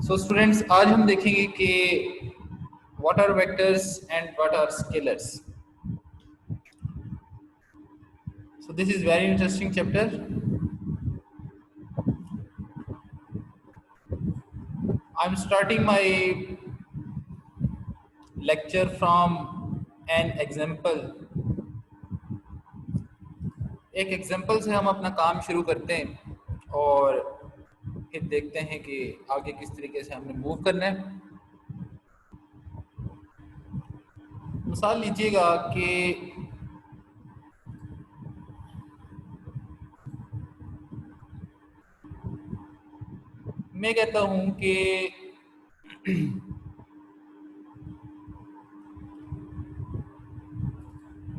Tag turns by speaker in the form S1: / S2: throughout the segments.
S1: So students, आज हम देखेंगे कि what are vectors and what are scalars. So this is very interesting chapter. I am starting my lecture from an example. एक example से हम अपना काम शुरू करते हैं और फिर देखते हैं कि आगे किस तरीके से हमने मूव करना है. मिसाल लीजिएगा कि मैं कहता हूं कि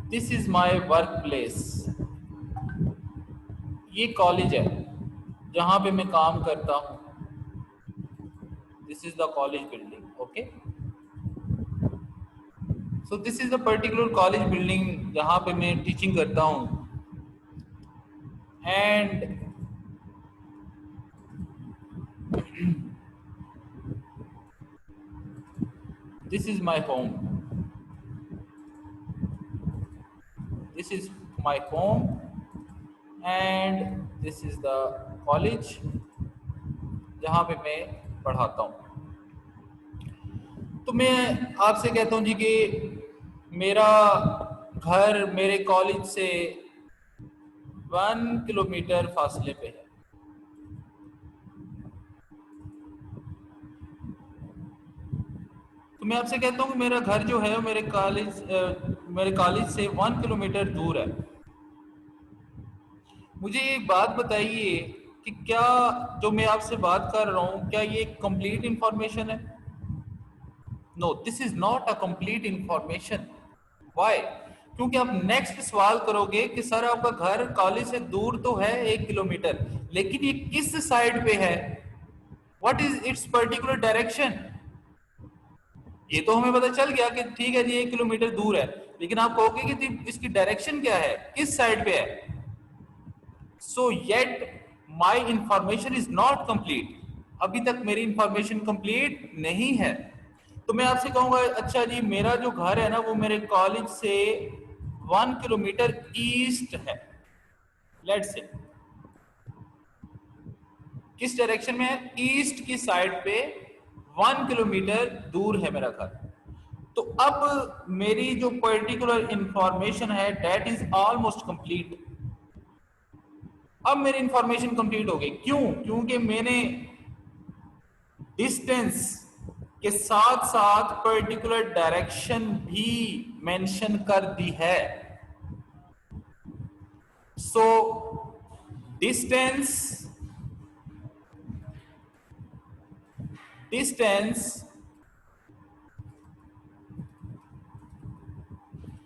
S1: this is my work place. ये कॉलेज है जहां पे मैं काम करता हूं. This is the college building. Okay, so this is the particular college building जहां पे मैं टीचिंग करता हूं. And this is my home. This is my home and this is the college जहां पे मैं पढ़ाता हूं. तो मैं आपसे कहता हूं जी कि मेरा घर मेरे कॉलेज से 1 किलोमीटर फासले पे है. तो मैं आपसे कहता हूं कि मेरा घर जो है मेरे कॉलेज से 1 किलोमीटर दूर है. मुझे एक बात बताइए कि क्या जो मैं आपसे बात कर रहा हूं क्या ये कंप्लीट इंफॉर्मेशन है? No, this is not a complete information. Why? क्योंकि आप नेक्स्ट सवाल करोगे कि सर आपका घर कॉलेज से दूर तो है 1 किलोमीटर, लेकिन ये किस साइड पे है? What is it's particular direction? ये तो हमें पता चल गया कि ठीक है जी 1 किलोमीटर दूर है, लेकिन आप कहोगे कि इसकी डायरेक्शन क्या है, किस साइड पे है? सो yet my information is not complete. अभी तक मेरी इंफॉर्मेशन कंप्लीट नहीं है. तो मैं आपसे कहूंगा अच्छा जी मेरा जो घर है ना वो मेरे कॉलेज से 1 किलोमीटर ईस्ट है. लेट्स से किस डायरेक्शन में है? ईस्ट की साइड पे 1 किलोमीटर दूर है मेरा घर. तो अब मेरी जो पर्टिकुलर इंफॉर्मेशन है दैट इज ऑलमोस्ट कंप्लीट. अब मेरी इंफॉर्मेशन कंप्लीट हो गई. क्यों? क्योंकि मैंने डिस्टेंस के साथ साथ पर्टिकुलर डायरेक्शन भी मेंशन कर दी है. So distance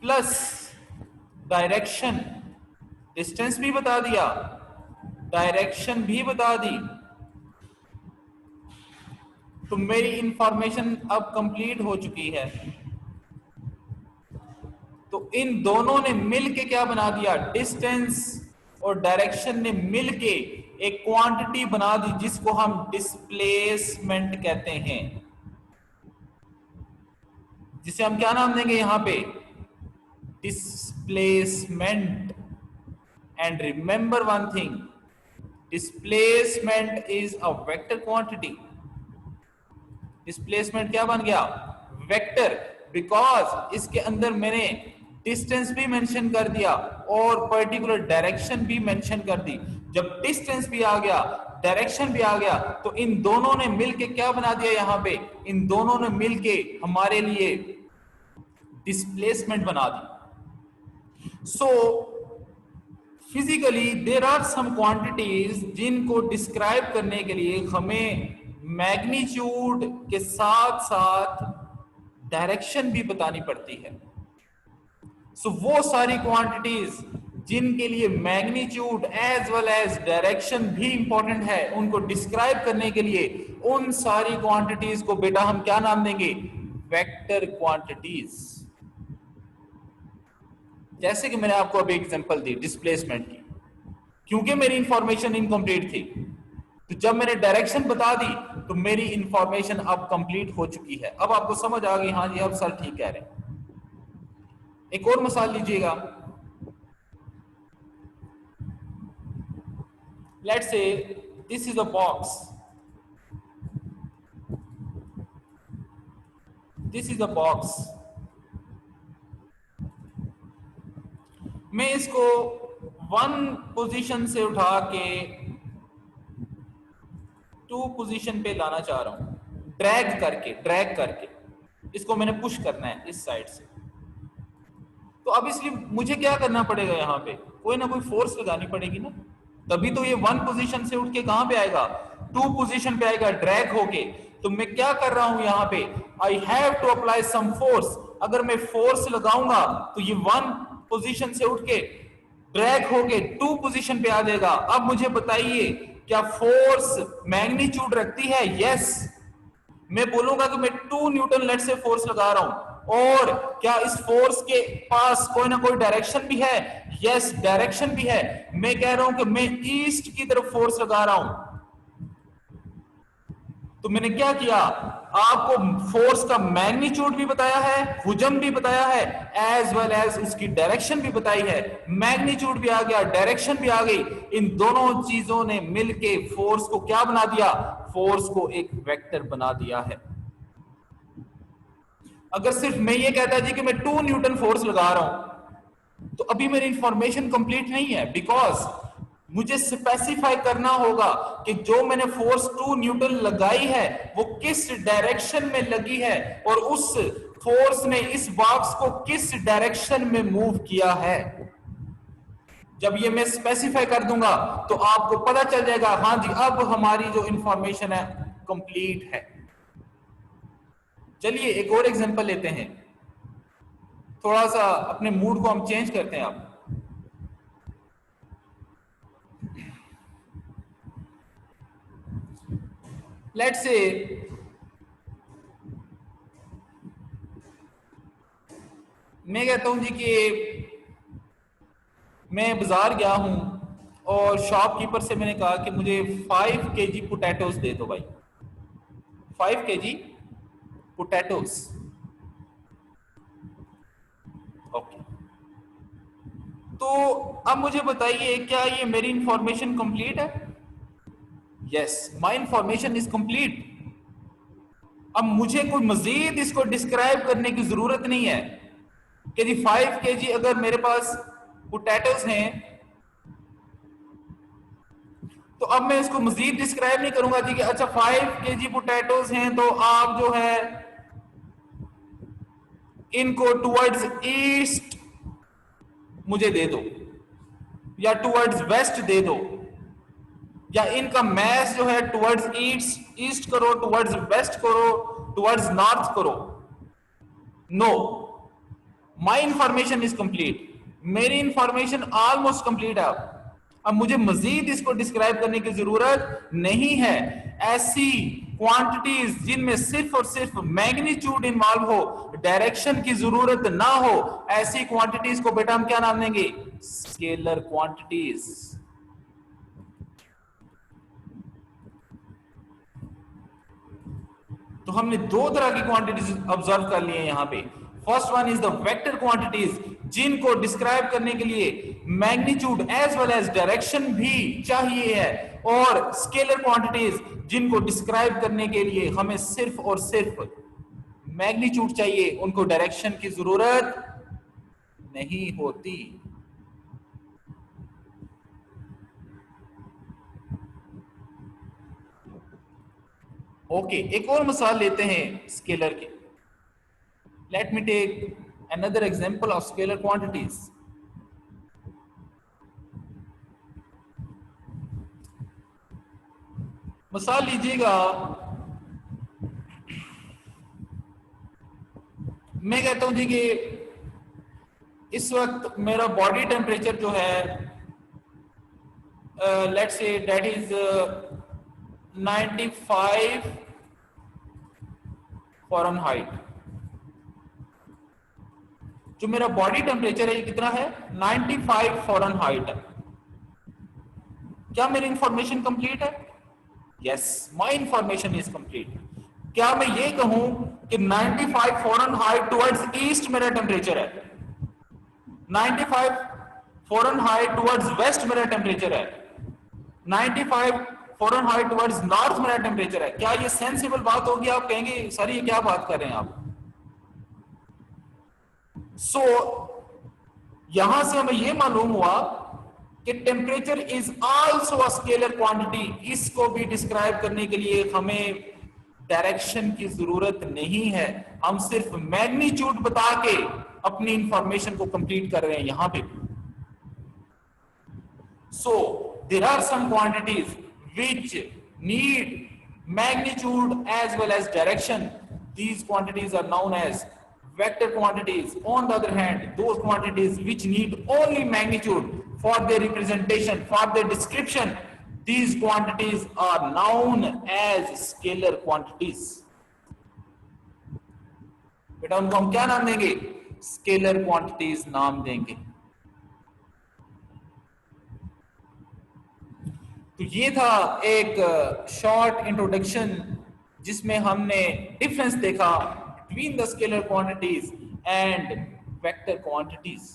S1: plus direction. Distance भी बता दिया, डायरेक्शन भी बता दी. तो मेरी इंफॉर्मेशन अब कंप्लीट हो चुकी है. तो इन दोनों ने मिलके क्या बना दिया? डिस्टेंस और डायरेक्शन ने मिलके एक क्वांटिटी बना दी जिसको हम डिस्प्लेसमेंट कहते हैं. जिसे हम क्या नाम देंगे यहां पे? Displacement. And remember one thing, displacement is a vector quantity. Displacement क्या बन गया? वेक्टर. बिकॉज इसके अंदर मैंने डिस्टेंस भी मेंशन कर दिया और पर्टिकुलर डायरेक्शन भी मेंशन कर दी. जब डिस्टेंस भी आ गया, डायरेक्शन भी आ गया, तो इन दोनों ने मिलके क्या बना दिया यहां पे? इन दोनों ने मिलके हमारे लिए डिस्प्लेसमेंट बना दी. So physically there are some quantities जिनको डिस्क्राइब करने के लिए हमें मैग्नीट्यूड के साथ साथ डायरेक्शन भी बतानी पड़ती है. सो वो सारी क्वांटिटीज जिनके लिए magnitude as well as direction भी इंपॉर्टेंट है, उनको डिस्क्राइब करने के लिए उन सारी क्वांटिटीज को बेटा हम क्या नाम देंगे? Vector quantities. जैसे कि मैंने आपको अभी एग्जांपल दी डिस्प्लेसमेंट की, क्योंकि मेरी इंफॉर्मेशन इनकम्प्लीट थी, तो जब मैंने डायरेक्शन बता दी तो मेरी इंफॉर्मेशन अब कंप्लीट हो चुकी है। अब आपको समझ आ गई, हाँ जी अब सर ठीक कह रहे हैं। एक और मिसाल लीजिएगा, let's say this is a box, this is a box. मैं इसको 1 पोजीशन से उठा के 2 पोजीशन पे लाना चाह रहा हूं, ड्रैग करके इसको मैंने पुश करना है इस साइड से। तो अब इसलिए मुझे क्या करना पड़ेगा, यहां पे कोई ना कोई फोर्स लगानी पड़ेगी ना, तभी तो ये 1 पोजीशन से उठ के कहां पे आएगा, 2 पोजीशन पे आएगा ड्रैग होके। तो मैं क्या कर रहा हूं यहां पे, I have to apply some force. अगर मैं फोर्स लगाऊंगा तो ये 1 पोजीशन से उठ के ड्रैग होके 2 पोजीशन पे आ जाएगा। अब मुझे बताइए क्या फोर्स मैग्नीट्यूड रखती है? यस। मैं बोलूंगा कि मैं 2 न्यूटन लेट से फोर्स लगा रहा हूं, और क्या इस फोर्स के पास कोई ना कोई डायरेक्शन भी है? यस, डायरेक्शन भी है। मैं कह रहा हूं कि मैं ईस्ट की तरफ फोर्स लगा रहा हूं। तो मैंने क्या किया, आपको फोर्स का मैग्नीट्यूड भी बताया है, हुजम भी बताया है, एज वेल एज उसकी डायरेक्शन भी बताई है। मैग्नीट्यूड भी आ गया, डायरेक्शन भी आ गई। इन दोनों चीजों ने मिलके फोर्स को क्या बना दिया, फोर्स को एक वेक्टर बना दिया है। अगर सिर्फ मैं ये कहता जी कि मैं 2 न्यूटन फोर्स लगा रहा हूं, तो अभी मेरी इंफॉर्मेशन कंप्लीट नहीं है, बिकॉज मुझे स्पेसिफाई करना होगा कि जो मैंने फोर्स 2 न्यूटन लगाई है वो किस डायरेक्शन में लगी है, और उस फोर्स ने इस बॉक्स को किस डायरेक्शन में मूव किया है। जब ये मैं स्पेसिफाई कर दूंगा तो आपको पता चल जाएगा, हाँ जी अब हमारी जो इंफॉर्मेशन है कंप्लीट है। चलिए एक और एग्जांपल लेते हैं, थोड़ा सा अपने मूड को हम चेंज करते हैं। आप लेट्स से मैं कहता हूं जी कि मैं बाजार गया हूं और शॉपकीपर से मैंने कहा कि मुझे 5 केजी पोटैटोज दे दो भाई, 5 केजी पोटैटोज। ओके, तो अब मुझे बताइए क्या ये मेरी इंफॉर्मेशन कंप्लीट है? Yes, my information is complete. अब मुझे कोई मजीद इसको डिस्क्राइब करने की जरूरत नहीं है कि जी 5 केजी अगर मेरे पास पोटैटोज हैं, तो अब मैं इसको मजीद डिस्क्राइब नहीं करूंगा जी कि अच्छा 5 केजी पोटैटोज हैं तो आप जो है इनको टुवर्ड्स ईस्ट मुझे दे दो, या टुवर्ड्स वेस्ट दे दो, या इनका मैच जो है टुवर्ड्स ईस्ट करो, टुवर्ड्स वेस्ट करो, टुवर्ड्स नॉर्थ करो। No, my information is complete. मेरी इंफॉर्मेशन ऑलमोस्ट कंप्लीट है। अब मुझे मजीद इसको डिस्क्राइब करने की जरूरत नहीं है। ऐसी क्वांटिटीज जिनमें सिर्फ और सिर्फ मैग्नीट्यूड इन्वॉल्व हो, डायरेक्शन की जरूरत ना हो, ऐसी क्वांटिटीज को बेटा हम क्या नाम देंगे, स्केलर क्वांटिटीज। तो हमने 2 तरह की क्वांटिटीज ऑब्जर्व कर ली है यहां पे। First one is the vector quantities, जिनको डिस्क्राइब करने के लिए magnitude as well as direction भी चाहिए है, और स्केलर क्वांटिटीज जिनको डिस्क्राइब करने के लिए हमें सिर्फ और सिर्फ मैग्नीट्यूड चाहिए, उनको डायरेक्शन की जरूरत नहीं होती। ओके, एक और मिसाल लेते हैं स्केलर की। Let me take another example of scalar quantities. मिसाल लीजिएगा, मैं कहता हूं जी कि इस वक्त मेरा बॉडी टेम्परेचर जो है let's say that is 95 Fahrenheit. जो मेरा बॉडी टेम्परेचर है ये कितना है, 95 फ़ारेनहाइट है। क्या मेरी इंफॉर्मेशन कंप्लीट है? Yes, my information is complete. क्या मैं ये कहूं कि 95 फ़ारेनहाइट टुवर्ड्स ईस्ट मेरा टेम्परेचर है, 95 फ़ारेनहाइट टुवर्ड्स वेस्ट मेरा टेम्परेचर है, 95 फ़ारेनहाइट टुवर्ड्स नॉर्थ मेरा टेम्परेचर है? क्या ये सेंसिबल बात होगी? आप कहेंगे सर ये क्या बात कर रहे हैं आप। यहां से हमें यह मालूम हुआ कि temperature is also a scalar quantity. इसको भी डिस्क्राइब करने के लिए हमें डायरेक्शन की जरूरत नहीं है, हम सिर्फ मैग्नीट्यूड बता के अपनी इंफॉर्मेशन को कंप्लीट कर रहे हैं यहां पे। So there are some quantities which need magnitude as well as direction. These quantities are known as vector quantities. On the other hand, those quantities which need only magnitude for their representation, for their description, these quantities are known as scalar quantities. बेटा उनको हम क्या नाम देंगे? Scalar quantities नाम देंगे। तो ये था एक शॉर्ट इंट्रोडक्शन जिसमें हमने डिफरेंस देखा between the scalar quantities and vector quantities.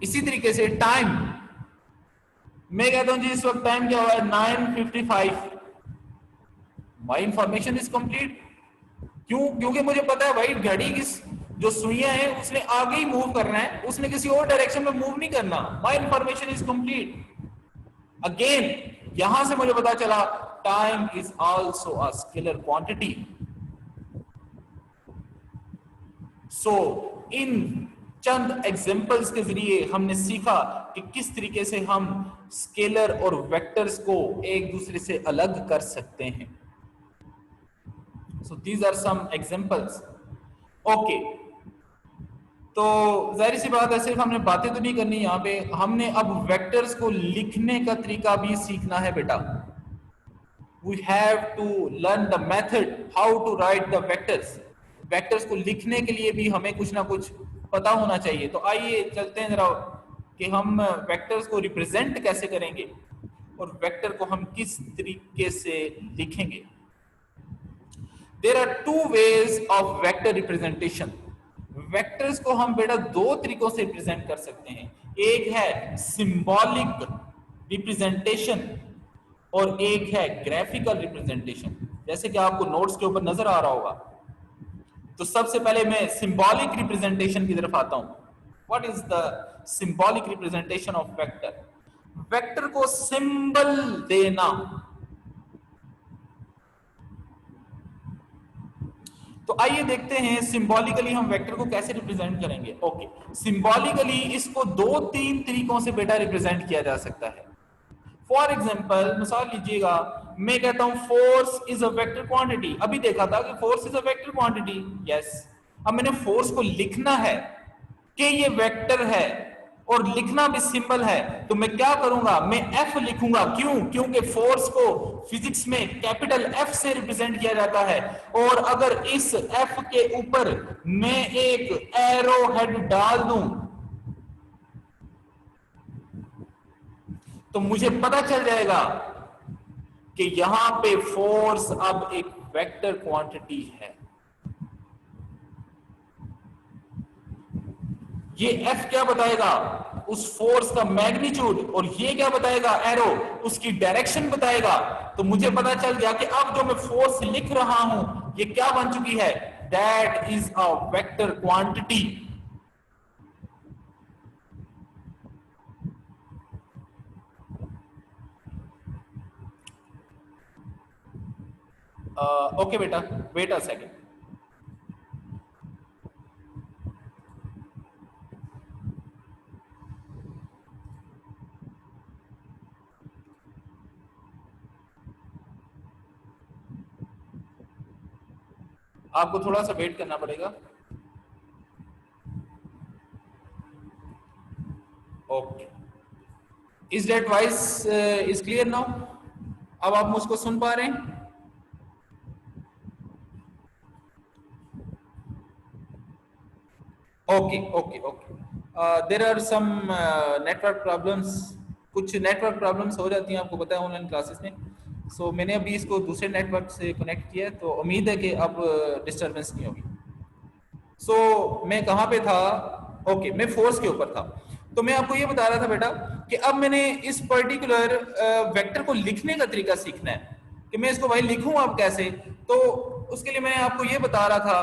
S1: इसी तरीके से टाइम, मैं कहता हूं जी इस वक्त टाइम क्या हुआ है? 9:55। माई इंफॉर्मेशन इज कंप्लीट। क्यों? क्योंकि मुझे पता है भाई घड़ी की जो सुइयां हैं उसने आगे ही मूव करना है, उसने किसी और डायरेक्शन में मूव नहीं करना। माई इंफॉर्मेशन इज कंप्लीट। अगेन यहां से मुझे पता चला time is also a scalar quantity. So in Chand examples के जरिए हमने सीखा कि किस तरीके से हम स्केलर और वेक्टर्स को एक दूसरे से अलग कर सकते हैं। So these are some examples. Okay, तो जाहिर सी बात है सिर्फ हमने बातें तो नहीं करनी यहाँ पे, हमने अब वेक्टर्स को लिखने का तरीका भी सीखना है बेटा। We have to learn the method how to write the vectors. Vectors को लिखने के लिए भी हमें कुछ ना कुछ पता होना चाहिए। तो आइए चलते हैं जरा कि हम वेक्टर्स को रिप्रेजेंट कैसे करेंगे और वेक्टर को हम किस तरीके से लिखेंगे। There are two ways of vector representation. Vectors को हम बेटा दो तरीकों से रिप्रेजेंट कर सकते हैं। एक है सिंबॉलिक रिप्रेजेंटेशन और एक है ग्राफिकल रिप्रेजेंटेशन। जैसे कि आपको नोट्स के ऊपर नजर आ रहा होगा। तो सबसे पहले मैं सिंबॉलिक रिप्रेजेंटेशन की तरफ आता हूं। What is the symbolic representation of vector? Vector को सिंबल देना। तो आइए देखते हैं सिंबॉलिकली हम वेक्टर को कैसे रिप्रेजेंट करेंगे। ओके, सिंबॉलिकली इसको दो तीन तरीकों से बेटा रिप्रेजेंट किया जा सकता है। फॉर एग्जाम्पल मिसाल लीजिएगा, मैं कहता हूं force is a vector quantity. अभी देखा था कि force is a vector quantity. Yes, अब मैंने फोर्स को लिखना है कि ये वेक्टर है और लिखना भी सिंबल है, तो मैं क्या करूंगा? मैं एफ लिखूंगा। क्यों? क्योंकि फोर्स को फिजिक्स में कैपिटल एफ से रिप्रेजेंट किया जाता है। और अगर इस एफ के ऊपर मैं एक एरो हेड डाल दूं तो मुझे पता चल जाएगा कि यहां पे फोर्स अब एक वेक्टर क्वांटिटी है। ये F क्या बताएगा? उस फोर्स का मैग्नीट्यूड। और ये क्या बताएगा? एरो, उसकी डायरेक्शन बताएगा। तो मुझे पता चल गया कि अब जो मैं फोर्स लिख रहा हूं ये क्या बन चुकी है? That is a vector quantity. Okay बेटा, वेट अ सेकेंड। आपको थोड़ा सा वेट करना पड़ेगा। Okay, is that voice is clear now? अब आप मुझको सुन पा रहे हैं? Okay okay okay. There are some network problems, कुछ नेटवर्क प्रॉब्लम्स हो जाती हैं, आपको पता है ऑनलाइन क्लासेस में। सो मैंने अभी इसको दूसरे नेटवर्क से कनेक्ट किया है, तो उम्मीद है कि अब डिस्टर्बेंस नहीं होगी। सो मैं कहाँ पे था? ओके, मैं फोर्स के ऊपर था। तो मैं आपको ये बता रहा था बेटा कि अब मैंने इस पर्टिकुलर वेक्टर को लिखने का तरीका सीखना है कि मैं इसको भाई लिखूं अब कैसे। तो उसके लिए मैं आपको ये बता रहा था,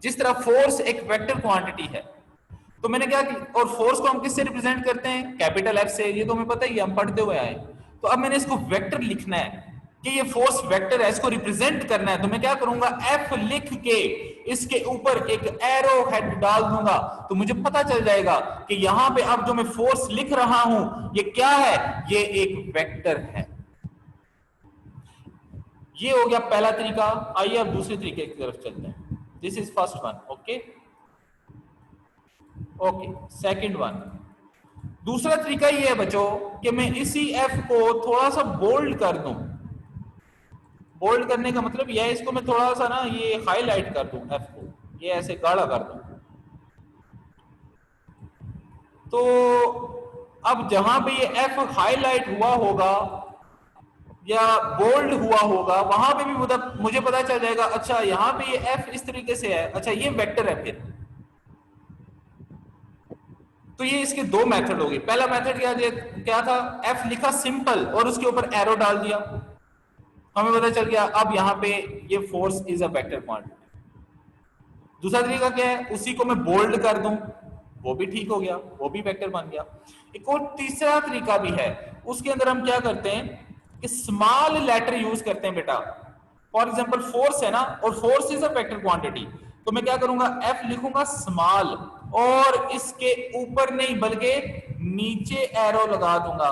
S1: जिस तरह फोर्स एक वेक्टर क्वांटिटी है, तो मैंने क्या कि, और फोर्स को हम किससे रिप्रेजेंट करते हैं? कैपिटल एफ से, ये तो हमें पता ही है, हम पढ़ते हुए आए। तो अब मैंने इसको वेक्टर लिखना है कि ये फोर्स वेक्टर है, इसको रिप्रेजेंट करना है। तो मैं क्या करूंगा? एफ लिख के इसके ऊपर एक एरो हेड डाल दूंगा, तो मुझे पता चल जाएगा कि यहां पे अब जो मैं फोर्स लिख रहा हूं ये क्या है? ये एक वेक्टर है। ये हो गया पहला तरीका। आइए अब दूसरे तरीके की तरफ चलते हैं। This is first one. Okay okay, second one. दूसरा तरीका ये है बच्चों कि मैं इसी एफ को थोड़ा सा बोल्ड कर दूं। बोल्ड करने का मतलब यह है, इसको मैं थोड़ा सा ना ये हाईलाइट कर दूं, एफ को ये ऐसे गाढ़ा कर दूं। तो अब जहां पे ये एफ हाईलाइट हुआ होगा या बोल्ड हुआ होगा, वहां पे भी मुझे पता चल जाएगा, अच्छा यहां पे ये एफ इस तरीके से है, अच्छा ये वेक्टर है फिर। तो ये इसके दो मेथड हो गए। पहला मेथड क्या था? एफ लिखा सिंपल और उसके ऊपर एरो डाल दिया, हमें पता चल गया अब यहां पे ये force is a vector quantity. दूसरा तरीका क्या है? उसी को मैं बोल्ड कर दूं, वो भी ठीक हो गया, वो भी वेक्टर बन गया। एक और तीसरा तरीका भी है, उसके अंदर हम क्या करते हैं कि स्मॉल लेटर यूज करते हैं बेटा। फॉर एग्जांपल फोर्स है ना, और force is a vector quantity, तो मैं क्या करूंगा? एफ लिखूंगा स्मॉल और इसके ऊपर नहीं बल्कि नीचे एरो लगा दूंगा।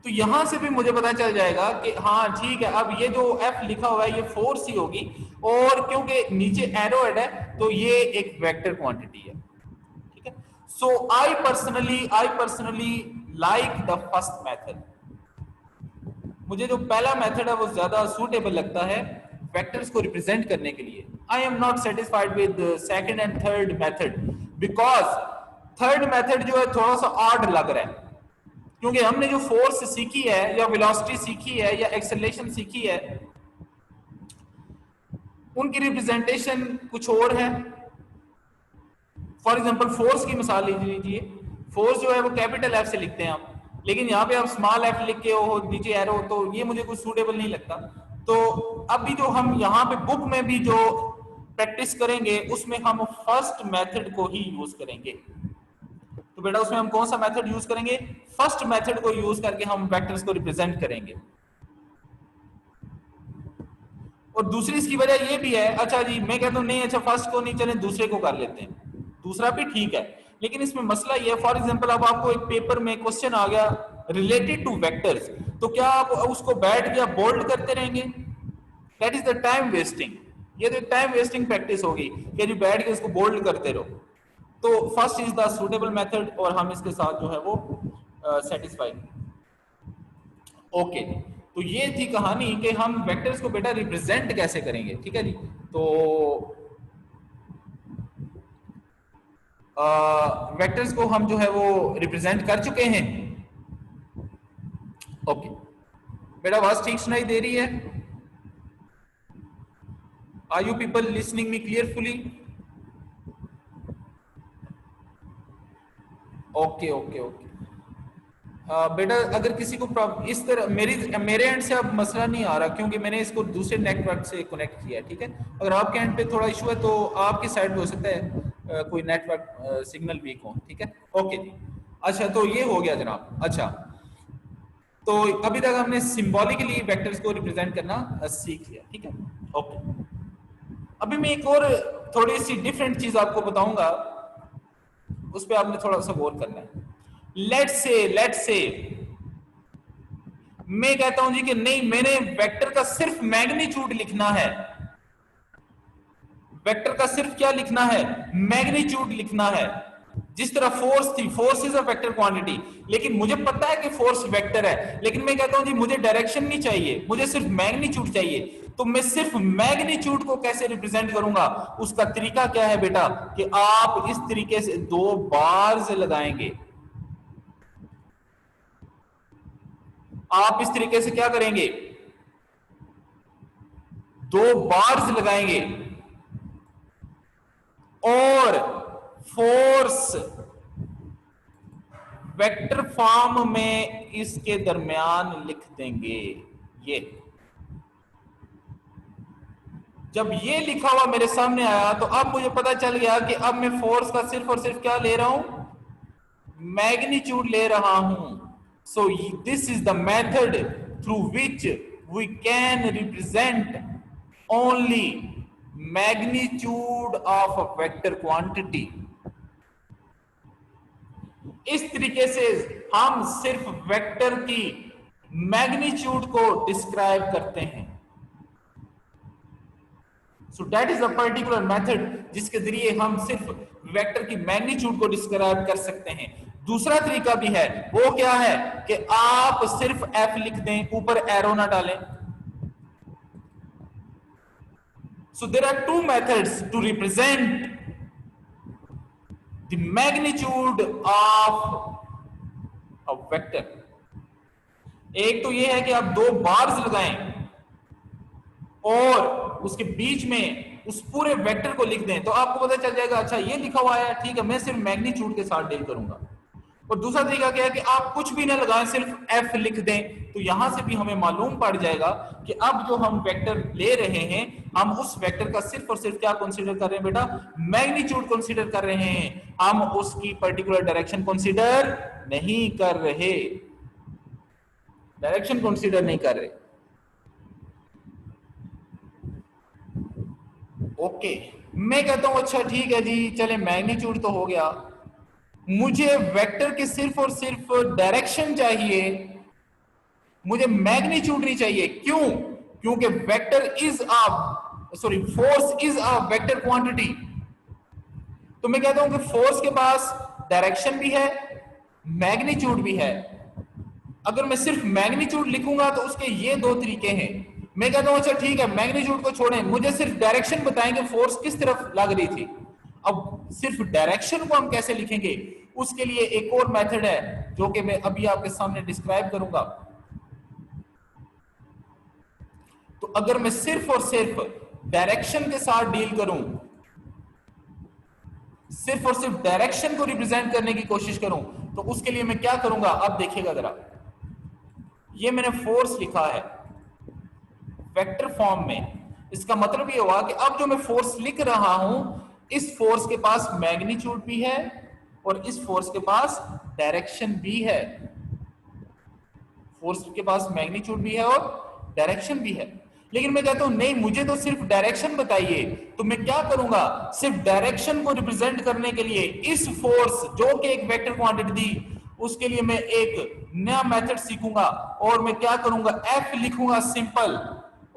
S1: तो यहां से भी मुझे पता चल जाएगा कि हाँ ठीक है, अब ये जो एफ लिखा हुआ है ये फोर्स ही होगी, और क्योंकि नीचे एरो हेड है तो ये एक वेक्टर क्वांटिटी है। ठीक है। So I personally like the first method. मुझे जो पहला मेथड है वो ज्यादा सूटेबल लगता है वेक्टर्स को रिप्रेजेंट करने के लिए। I am not satisfied with second and third method, because third method जो है थोड़ा सा ऑड लग रहा है, क्योंकि हमने जो फोर्स सीखी है या वेलोसिटी सीखी है या एक्सेलरेशन सीखी है, उनकी रिप्रेजेंटेशन कुछ और है। फॉर एग्जांपल फोर्स की मिसाल लीजिए, फोर्स जो है वो कैपिटल एफ से लिखते हैं आप, लेकिन यहाँ पे आप स्मॉल एफ लिख के हो नीचे एरो, तो ये मुझे कुछ सूटेबल नहीं लगता। तो अभी जो हम यहाँ पे बुक में भी जो प्रैक्टिस करेंगे उसमें हम फर्स्ट मेथड को ही यूज करेंगे। तो बेटा उसमें हम कौन सा मेथड यूज करेंगे? फर्स्ट मेथड को यूज करके हम वेक्टर्स को रिप्रेजेंट करेंगे। और दूसरी इसकी वजह ये भी है, अच्छा जी मैं कहता हूं नहीं, अच्छा फर्स्ट को नहीं, चले दूसरे को कर लेते हैं, दूसरा भी ठीक है, लेकिन इसमें मसला ये है, फॉर एग्जांपल अब आपको एक पेपर में क्वेश्चन आ गया रिलेटेड टू वेक्टर्स, तो क्या आप उसको बैठ के बोल्ड करते रहेंगे? That is the time wasting. ये तो टाइम वेस्टिंग प्रैक्टिस होगी कि जी बैठ के इसको बोल्ड करते रहो। तो first is the suitable method और हम इसके साथ जो है वो सेटिस्फाइड। ओके, तो ये थी कहानी कि हम वेक्टर्स को बेटा रिप्रेजेंट कैसे करेंगे। ठीक है जी, तो वेक्टर्स को हम जो है वो रिप्रेजेंट कर चुके हैं। ओके बेटा, आवाज ठीक सुनाई दे रही है? Are you people listening me clearfully? Okay okay okay. बेटा अगर किसी को इस तरह मेरे एंड से अब मसला नहीं आ रहा, क्योंकि मैंने इसको दूसरे नेटवर्क से कनेक्ट किया है। ठीक है, अगर आपके एंड पे थोड़ा इशू है तो आपकी साइड पे हो सकता है कोई नेटवर्क सिग्नल वीक हो। ठीक है, ओके जी। अच्छा तो ये हो गया जनाब। अच्छा तो अभी तक हमने सिंबॉलिकली वेक्टर्स को रिप्रेजेंट करना सीख लिया। ठीक है, ओके। अभी मैं एक और थोड़ी सी डिफरेंट चीज आपको बताऊंगा, उस पर आपने थोड़ा सा गौर करना है। लेट्स से मैं कहता हूं जी कि नहीं, मैंने वेक्टर का सिर्फ मैग्नीट्यूड लिखना है। वेक्टर का सिर्फ क्या लिखना है? मैग्नीट्यूड लिखना है। जिस तरह फोर्स थी, force is a vector quantity, लेकिन मुझे पता है कि फोर्स वेक्टर है, लेकिन मैं कहता हूं जी मुझे डायरेक्शन नहीं चाहिए, मुझे सिर्फ मैग्नीट्यूड चाहिए। तो मैं सिर्फ मैग्नीट्यूड को कैसे रिप्रेजेंट करूंगा, उसका तरीका क्या है बेटा, कि आप इस तरीके से दो बार्स लगाएंगे। आप इस तरीके से क्या करेंगे, दो बार्स लगाएंगे और फोर्स वेक्टर फॉर्म में इसके दरमियान लिख देंगे। ये जब ये लिखा हुआ मेरे सामने आया तो अब मुझे पता चल गया कि अब मैं फोर्स का सिर्फ और सिर्फ क्या ले रहा हूं, मैग्नीट्यूड ले रहा हूं। So this is the method through which we can represent only magnitude of a vector quantity. इस तरीके से हम सिर्फ वेक्टर की मैग्नीट्यूड को डिस्क्राइब करते हैं। So that is a particular method जिसके जरिए हम सिर्फ वेक्टर की मैग्नीट्यूड को डिस्क्राइब कर सकते हैं। दूसरा तरीका भी है, वो क्या है कि आप सिर्फ एफ लिख दें, ऊपर एरो ना डालें। So there are two methods to represent the magnitude of a vector। एक तो ये है कि आप दो बार्स लगाएं और उसके बीच में उस पूरे वेक्टर को लिख दें, तो आपको पता चल जाएगा अच्छा ये लिखा हुआ है, ठीक है, मैं सिर्फ मैग्नीट्यूड के साथ डील करूंगा। और दूसरा तरीका क्या है कि आप कुछ भी ना लगाएं, सिर्फ एफ लिख दें, तो यहां से भी हमें मालूम पड़ जाएगा कि अब जो हम वेक्टर ले रहे हैं, हम उस वेक्टर का सिर्फ और सिर्फ क्या कंसीडर कर रहे हैं बेटा, मैग्नीट्यूड कंसीडर कर रहे हैं, हम उसकी पर्टिकुलर डायरेक्शन कंसीडर नहीं कर रहे, डायरेक्शन कंसीडर नहीं कर रहे। ओके, मैं कहता हूं अच्छा ठीक है जी, चले मैग्नीट्यूड तो हो गया, मुझे वेक्टर के सिर्फ और सिर्फ डायरेक्शन चाहिए, मुझे मैग्नीट्यूड नहीं चाहिए। क्यों? क्योंकि vector is force is a vector quantity. तो मैं कहता हूं कि फोर्स के पास डायरेक्शन भी है, मैग्नीट्यूड भी है। अगर मैं सिर्फ मैग्नीट्यूड लिखूंगा तो उसके ये दो तरीके हैं। मैं कहता हूं अच्छा ठीक है, मैग्नीट्यूड को छोड़ें, मुझे सिर्फ डायरेक्शन बताएंगे फोर्स किस तरफ लग रही थी। अब सिर्फ डायरेक्शन को हम कैसे लिखेंगे, उसके लिए एक और मेथड है जो कि मैं अभी आपके सामने डिस्क्राइब करूंगा। तो अगर मैं सिर्फ और सिर्फ डायरेक्शन के साथ डील करूं, सिर्फ और सिर्फ डायरेक्शन को रिप्रेजेंट करने की कोशिश करूं, तो उसके लिए मैं क्या करूंगा, अब देखिएगा जरा, ये मैंने फोर्स लिखा है वेक्टर फॉर्म में। इसका मतलब ये हुआ कि अब जो मैं फोर्स लिख रहा हूं, इस फोर्स के पास मैग्नीट्यूड भी है और इस फोर्स के पास डायरेक्शन भी है। फोर्स के पास मैग्नीट्यूड भी है और डायरेक्शन भी है। लेकिन मैं कहता हूं नहीं, मुझे तो सिर्फ डायरेक्शन बताइए। तो मैं क्या करूंगा, सिर्फ डायरेक्शन को रिप्रेजेंट करने के लिए इस फोर्स जो कि एक वेक्टर क्वांटिटी थी, उसके लिए मैं एक नया मेथड सीखूंगा और मैं क्या करूंगा, एफ लिखूंगा सिंपल,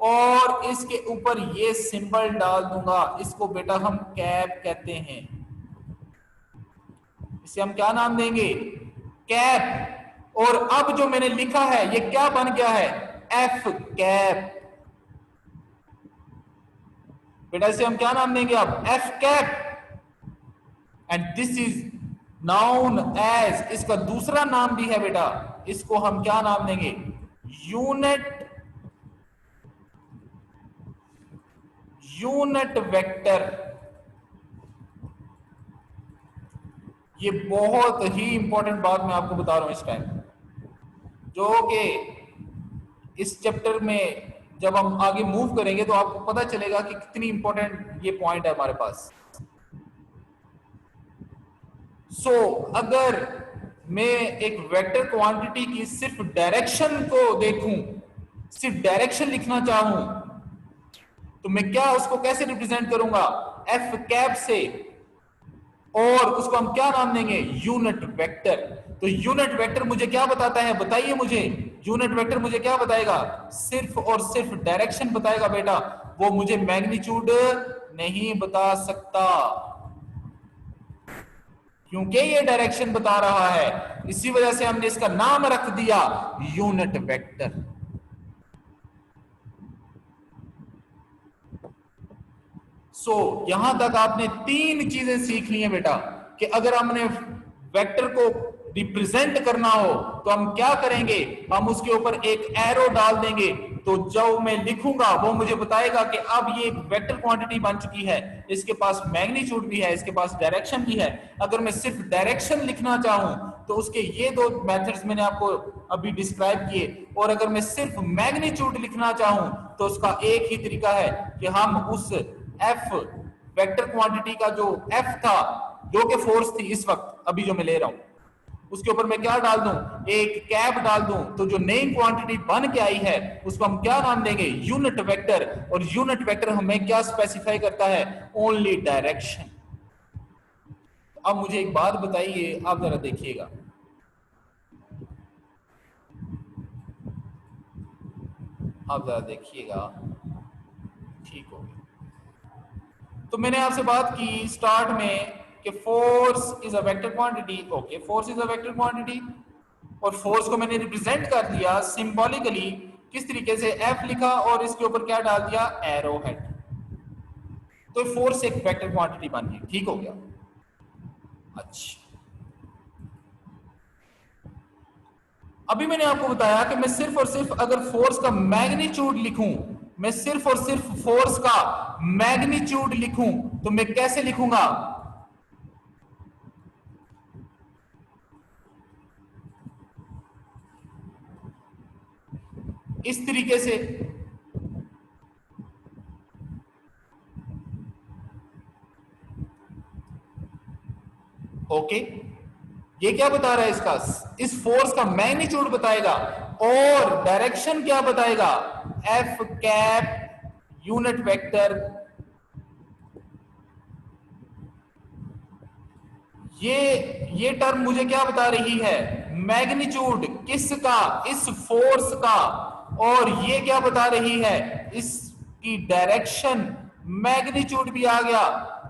S1: और इसके ऊपर ये सिंबल डाल दूंगा। इसको बेटा हम कैप कहते हैं। इसे हम क्या नाम देंगे, कैप। और अब जो मैंने लिखा है ये क्या बन गया है, एफ कैप। बेटा इसे हम क्या नाम देंगे, अब F cap. And this is known as, इसका दूसरा नाम भी है बेटा, इसको हम क्या नाम देंगे, यूनिट वेक्टर। ये बहुत ही इंपॉर्टेंट बात मैं आपको बता रहा हूं इस टाइम, जो कि इस चैप्टर में जब हम आगे मूव करेंगे तो आपको पता चलेगा कि कितनी इंपॉर्टेंट ये पॉइंट है हमारे पास। अगर मैं एक वेक्टर क्वांटिटी की सिर्फ डायरेक्शन को देखूं, सिर्फ डायरेक्शन लिखना चाहूं, तो मैं क्या उसको कैसे रिप्रेजेंट करूंगा, एफ कैप से, और उसको हम क्या नाम देंगे, यूनिट वेक्टर। तो यूनिट वेक्टर मुझे क्या बताता है, बताइए मुझे, यूनिट वेक्टर मुझे क्या बताएगा, सिर्फ और सिर्फ डायरेक्शन बताएगा बेटा, वो मुझे मैग्नीट्यूड नहीं बता सकता, क्योंकि ये डायरेक्शन बता रहा है। इसी वजह से हमने इसका नाम रख दिया यूनिट वेक्टर। सो यहां तक आपने 3 चीजें सीख ली हैं बेटा कि अगर हमने वेक्टर को रिप्रेजेंट करना हो तो हम क्या करेंगे, हम उसके ऊपर एक एरो डाल देंगे, तो जो मैं लिखूंगा वो मुझे बताएगा कि अब ये एक वेक्टर क्वांटिटी बन चुकी है, इसके पास मैग्नीट्यूड भी है, इसके पास डायरेक्शन भी है। अगर मैं सिर्फ डायरेक्शन लिखना चाहूं तो उसके ये 2 मेथड्स मैंने आपको अभी डिस्क्राइब किए, और अगर मैं सिर्फ मैग्नीट्यूड लिखना चाहूं तो उसका एक ही तरीका है कि हम उस एफ वेक्टर क्वांटिटी का जो एफ था, जो कि फोर्स थी इस वक्त अभी जो मैं ले रहा हूं, उसके ऊपर मैं क्या डाल दूं, एक कैप डाल दूं, तो जो नई क्वांटिटी बन के आई है उसको हम क्या नाम देंगे, यूनिट वेक्टर। और यूनिट वेक्टर हमें क्या स्पेसिफाई करता है, ओनली डायरेक्शन। अब मुझे एक बात बताइए, आप जरा देखिएगा, आप जरा देखिएगा, ठीक हो गया। तो मैंने आपसे बात की स्टार्ट में कि force is a vector quantity. Okay, force is a vector quantity, और फोर्स को मैंने रिप्रेजेंट कर दिया सिंबॉलिकली, किस तरीके से, एफ लिखा और इसके ऊपर क्या डाल दिया, एरो हेड। तो फोर्स एक वेक्टर क्वांटिटी बन गई, ठीक हो गया। अच्छा, अभी मैंने आपको बताया कि मैं सिर्फ और सिर्फ अगर फोर्स का मैग्नीट्यूड लिखूं, मैं सिर्फ और सिर्फ फोर्स का मैग्नीट्यूड लिखूं तो मैं कैसे लिखूंगा, इस तरीके से। ओके, ये क्या बता रहा है, इसका, इस फोर्स का मैग्नीट्यूड बताएगा, और डायरेक्शन क्या बताएगा, एफ कैप यूनिट वेक्टर। ये टर्म मुझे क्या बता रही है, मैग्नीट्यूड किसका, इस फोर्स का, और ये क्या बता रही है, इसकी डायरेक्शन। मैग्नीट्यूड भी आ गया,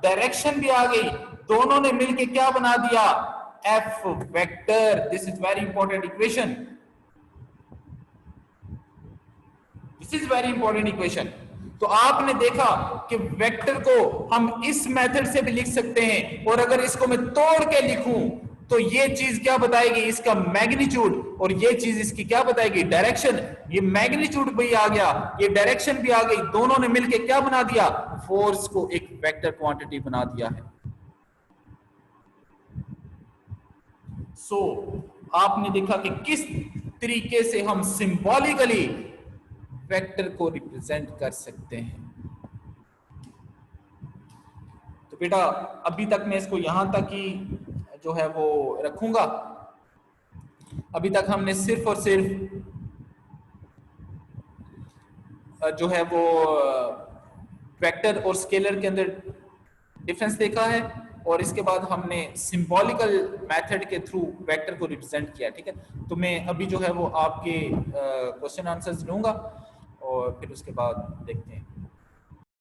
S1: डायरेक्शन भी आ गई, दोनों ने मिलके क्या बना दिया, F vector. This is very important equation, this is very important equation. तो आपने देखा कि वेक्टर को हम इस मेथड से भी लिख सकते हैं, और अगर इसको मैं तोड़ के लिखूं तो ये चीज क्या बताएगी, इसका मैग्नीट्यूड, और ये चीज इसकी क्या बताएगी, डायरेक्शन। ये मैग्नीट्यूड भी आ गया, ये डायरेक्शन भी आ गई, दोनों ने मिलकर क्या बना दिया, फोर्स को एक वेक्टर क्वांटिटी बना दिया है। सो आपने देखा कि किस तरीके से हम सिंबॉलिकली वेक्टर को रिप्रेजेंट कर सकते हैं। तो बेटा अभी तक मैं इसको यहां तक ही जो है वो रखूंगा। अभी तक हमने सिर्फ और सिर्फ जो है वो वेक्टर और स्केलर के अंदर डिफरेंस देखा है, और इसके बाद हमने सिंबॉलिकल मेथड के थ्रू वेक्टर को रिप्रेजेंट किया, ठीक है। तो मैं अभी जो है वो आपके क्वेश्चन आंसर्स लूंगा और फिर उसके बाद देखते हैं।